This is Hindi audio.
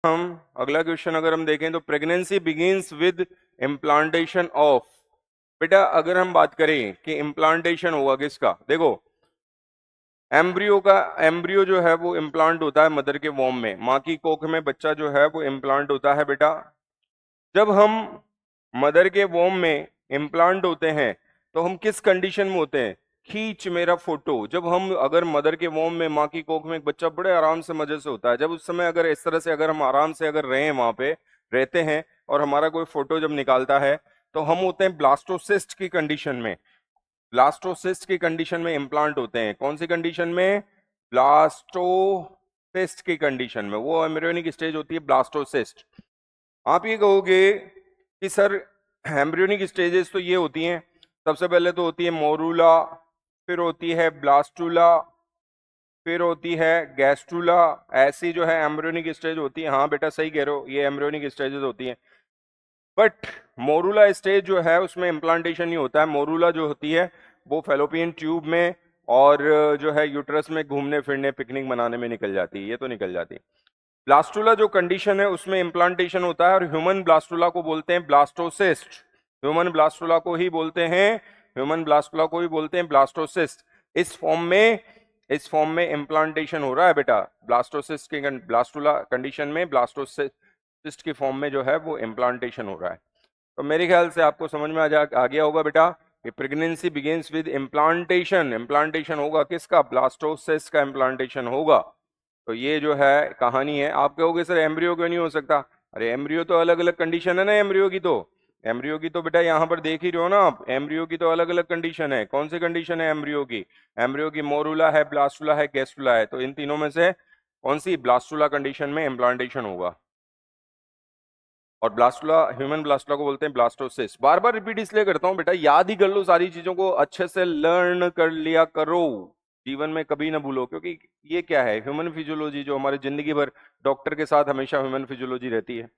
हम अगला क्वेश्चन अगर हम देखें तो pregnancy begins with implantation of. बेटा अगर हम बात करें कि इम्प्लांटेशन होगा किसका, देखो एम्ब्रियो का, एम्ब्रियो जो है वो इम्प्लांट होता है मदर के वॉम में, माँ की कोख में बच्चा जो है वो इम्प्लांट होता है। बेटा जब हम मदर के वॉम में इम्प्लांट होते हैं तो हम किस कंडीशन में होते हैं, खींच मेरा फोटो। जब हम अगर मदर के वॉम में माँ की कोख में एक बच्चा बड़े आराम से मजे से होता है, जब उस समय अगर इस तरह से अगर हम आराम से अगर रहे वहां पे रहते हैं और हमारा कोई फोटो जब निकालता है तो हम होते हैं ब्लास्टोसिस्ट की कंडीशन में। ब्लास्टोसिस्ट की कंडीशन में इम्प्लांट होते हैं। कौन सी कंडीशन में, ब्लास्टोसिस्ट की कंडीशन में, वो एम्ब्रियोनिक स्टेज होती है ब्लास्टोसिस्ट। आप ये कहोगे कि सर एम्ब्रियोनिक स्टेजेस तो ये होती हैं, सबसे पहले तो होती है मोरूला, फिर होती है ब्लास्टूला, फिर होती है गैस्ट्रूला, ऐसी जो है एम्ब्रियोनिक स्टेज होती है। हाँ बेटा सही कह रहे हो, ये एम्ब्रियोनिक स्टेजेस होती हैं। बट मोरूला स्टेज जो है उसमें इम्प्लांटेशन नहीं होता है। मोरूला जो होती है वो फेलोपियन ट्यूब में और जो है यूट्रस में घूमने फिरने पिकनिक मनाने में निकल जाती है, ये तो निकल जाती है। ब्लास्टुला जो कंडीशन है उसमें इम्प्लांटेशन होता है और ह्यूमन ब्लास्टुला को बोलते हैं ब्लास्टोसिस्ट। ह्यूमन ब्लास्टुला को ही बोलते हैं, ह्यूमन ब्लास्टुला को ही बोलते हैं ब्लास्टोसिस्ट। इस फॉर्म में इम्प्लांटेशन हो रहा है बेटा। ब्लास्टोसिस्ट के ब्लास्टुला कंडीशन में ब्लास्टोसिस्ट की फॉर्म में जो है वो इम्प्लांटेशन हो रहा है। तो मेरे ख्याल से आपको समझ में आ गया होगा बेटा कि pregnancy begins with implantation. Implantation होगा किसका, ब्लास्टोसिस्ट का इम्प्लांटेशन होगा। तो ये जो है कहानी है। आप कहोगे सर एम्ब्रियो क्यों नहीं हो सकता, अरे एम्ब्रियो तो अलग अलग कंडीशन है ना एम्ब्रियो की। तो एम्ब्रियो की तो बेटा यहाँ पर देख ही रहे हो ना आप, एम्ब्रियो की तो अलग अलग कंडीशन है। कौन सी कंडीशन है एम्ब्रियो की, एम्ब्रियो की मोरूला है, ब्लास्टुला है, गैस्टुला है। तो इन तीनों में से कौन सी, ब्लास्टुला कंडीशन में इम्प्लांटेशन होगा। और ब्लास्टुला, ह्यूमन ब्लास्टुला को बोलते हैं ब्लास्टोसिस्ट। बार बार रिपीट इसलिए करता हूं बेटा, याद ही कर लो सारी चीजों को, अच्छे से लर्न कर लिया करो, जीवन में कभी ना भूलो। क्योंकि ये क्या है, ह्यूमन फिजियोलॉजी जो हमारी जिंदगी भर डॉक्टर के साथ हमेशा ह्यूमन फिजियोलॉजी रहती है।